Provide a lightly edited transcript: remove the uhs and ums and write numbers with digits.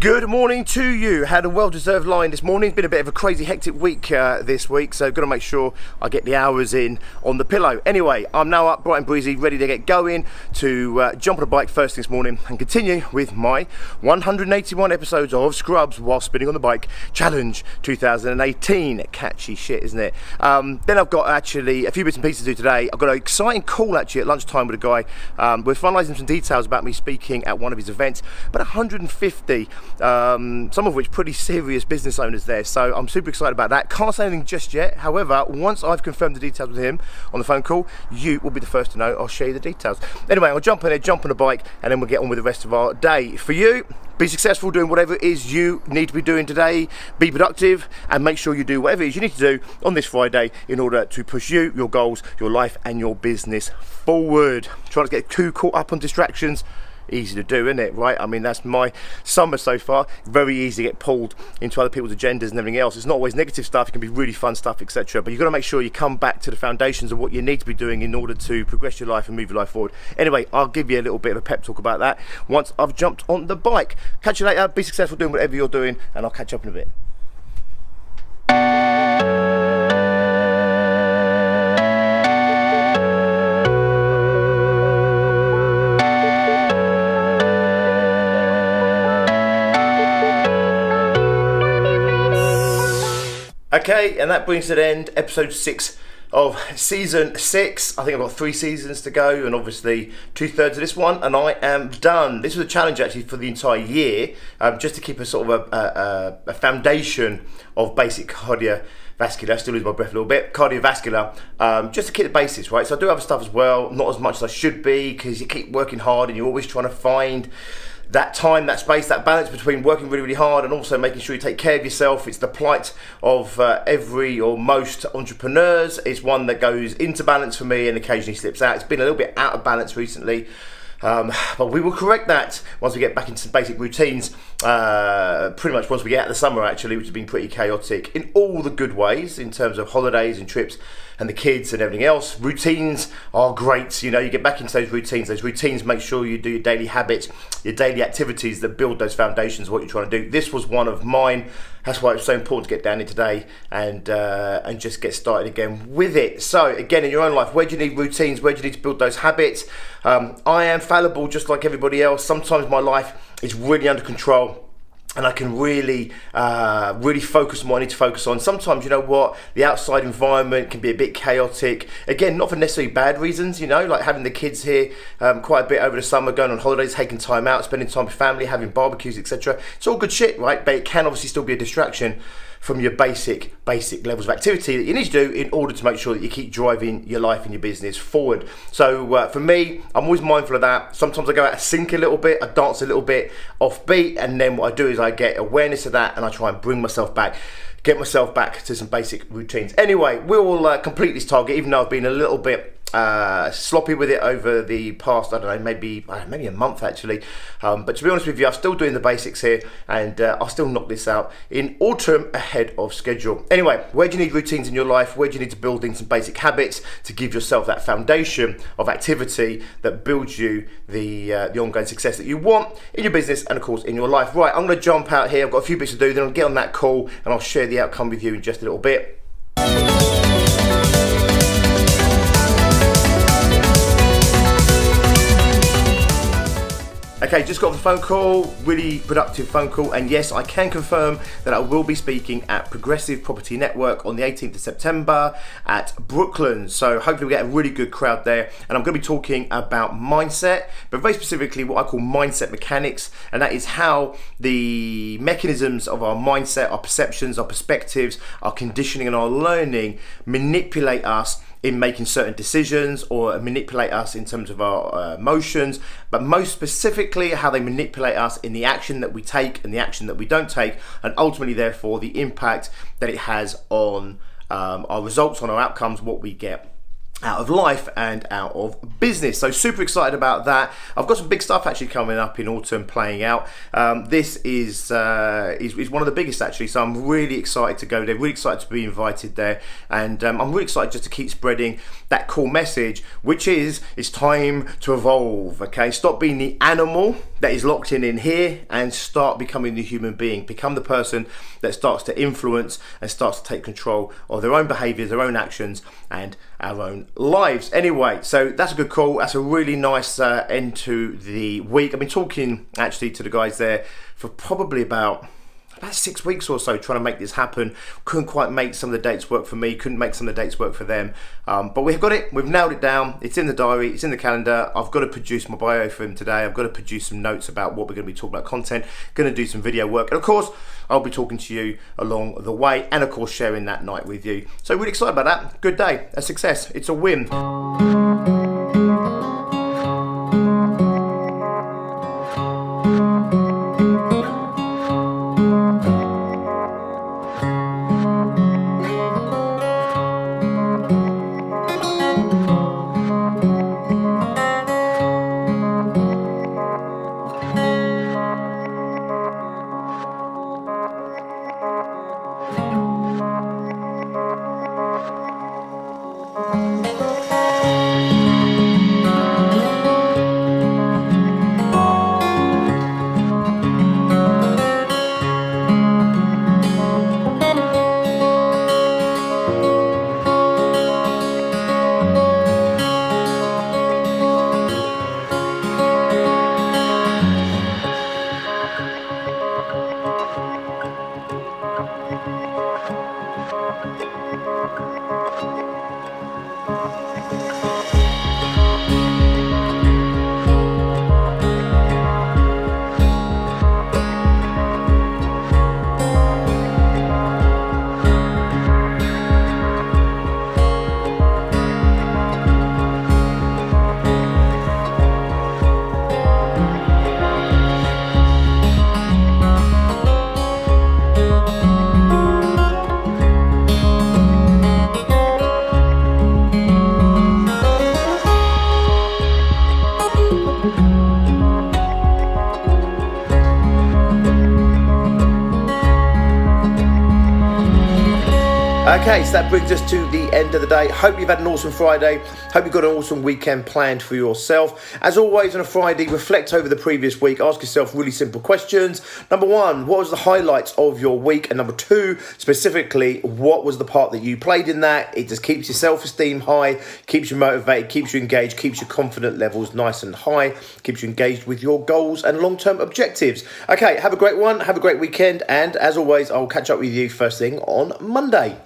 Good morning to you. Had a well-deserved line this morning. It's been a bit of a crazy, hectic week this week, so got to make sure I get the hours in on the pillow. Anyway, I'm now up bright and breezy, ready to get going to jump on a bike first thing this morning and continue with my 181 episodes of Scrubs while spinning on the bike challenge 2018. Catchy shit, isn't it? Then I've got actually a few bits and pieces to do today. I've got an exciting call actually at lunchtime with a guy. We're finalising some details about me speaking at one of his events, but 150. Some of which pretty serious business owners there, so I'm super excited about that. Can't say anything just yet. However, once I've confirmed the details with him on the phone call, you will be the first to know. I'll share you the details. Anyway, I'll jump in there, jump on a bike, and then we'll get on with the rest of our day. For you, be successful doing whatever it is you need to be doing today. Be productive and make sure you do whatever it is you need to do on this Friday in order to push you, your goals, your life and your business forward. Try not to get too caught up on distractions. Easy to do, isn't it? Right? I mean, that's my summer so far. Very easy to get pulled into other people's agendas and everything else. It's not always negative stuff. It can be really fun stuff, etc. But you've got to make sure you come back to the foundations of what you need to be doing in order to progress your life and move your life forward. Anyway, I'll give you a little bit of a pep talk about that once I've jumped on the bike. Catch you later. Be successful doing whatever you're doing, and I'll catch up in a bit. Okay, and that brings to the end episode 6 of season 6. I think I've got 3 seasons to go, and obviously 2/3 of this one, and I am done. This was a challenge actually for the entire year, just to keep a sort of a foundation of basic cardiovascular. I still lose my breath a little bit. Cardiovascular, just to keep the basics, right? So I do other stuff as well, not as much as I should be, because you keep working hard and you're always trying to find that time, that space, that balance between working really, really hard and also making sure you take care of yourself. It's the plight of every or most entrepreneurs. It's one that goes into balance for me and occasionally slips out. It's been a little bit out of balance recently. But we will correct that once we get back into some basic routines, pretty much once we get out of the summer actually, which has been pretty chaotic in all the good ways in terms of holidays and trips and the kids and everything else. Routines are great, you know, you get back into those routines. Those routines make sure you do your daily habits, your daily activities that build those foundations of what you're trying to do. This was one of mine. That's why it's so important to get down in today and just get started again with it. So again, in your own life, where do you need routines? Where do you need to build those habits? I am fallible just like everybody else. Sometimes my life is really under control and I can really focus on what I need to focus on. Sometimes, you know what, the outside environment can be a bit chaotic. Again, not for necessarily bad reasons, you know, like having the kids here quite a bit over the summer, going on holidays, taking time out, spending time with family, having barbecues, etc. It's all good shit, right? But it can obviously still be a distraction from your basic levels of activity that you need to do in order to make sure that you keep driving your life and your business forward. So for me, I'm always mindful of that. Sometimes I go out of sync a little bit, I dance a little bit off beat, and then what I do is I get awareness of that and I try and bring myself back, get myself back to some basic routines. Anyway, we'll complete this target, even though I've been a little bit sloppy with it over the past, I don't know, maybe a month actually. But to be honest with you, I'm still doing the basics here, and I'll still knock this out in autumn ahead of schedule. Anyway, where do you need routines in your life? Where do you need to build in some basic habits to give yourself that foundation of activity that builds you the ongoing success that you want in your business and of course in your life? Right, I'm going to jump out here. I've got a few bits to do, then I'll get on that call and I'll share the outcome with you in just a little bit. Okay, just got off the phone call, really productive phone call, and yes, I can confirm that I will be speaking at Progressive Property Network on the 18th of September at Brooklyn. So hopefully we get a really good crowd there, and I'm going to be talking about mindset, but very specifically what I call mindset mechanics, and that is how the mechanisms of our mindset, our perceptions, our perspectives, our conditioning and our learning manipulate us in making certain decisions or manipulate us in terms of our emotions, but most specifically how they manipulate us in the action that we take and the action that we don't take, and ultimately therefore the impact that it has on our results, on our outcomes, what we get out of life and out of business. So super excited about that. I've got some big stuff actually coming up in autumn playing out. This is one of the biggest actually, so I'm really excited to go there, really excited to be invited there, and I'm really excited just to keep spreading that core message, which is it's time to evolve. Okay, stop being the animal that is locked in here and start becoming the human being, become the person that starts to influence and starts to take control of their own behaviors, their own actions, and our own lives. Anyway, so that's a good call. That's a really nice end to the week. I've been talking actually to the guys there for probably about 6 weeks or so trying to make this happen. Couldn't quite make some of the dates work for me, couldn't make some of the dates work for them, but we've got it, we've nailed it down. It's in the diary, it's in the calendar. I've got to produce my bio for him today. I've got to produce some notes about what we're going to be talking about, content, going to do some video work, and of course I'll be talking to you along the way, and of course sharing that night with you. So really excited about that. Good day, a success, it's a win. Okay, so that brings us to the end of the day. Hope you've had an awesome Friday. Hope you've got an awesome weekend planned for yourself. As always on a Friday, reflect over the previous week. Ask yourself really simple questions. Number one, what was the highlights of your week? And number two, specifically, what was the part that you played in that? It just keeps your self-esteem high, keeps you motivated, keeps you engaged, keeps your confidence levels nice and high, keeps you engaged with your goals and long-term objectives. Okay, have a great one. Have a great weekend. And as always, I'll catch up with you first thing on Monday.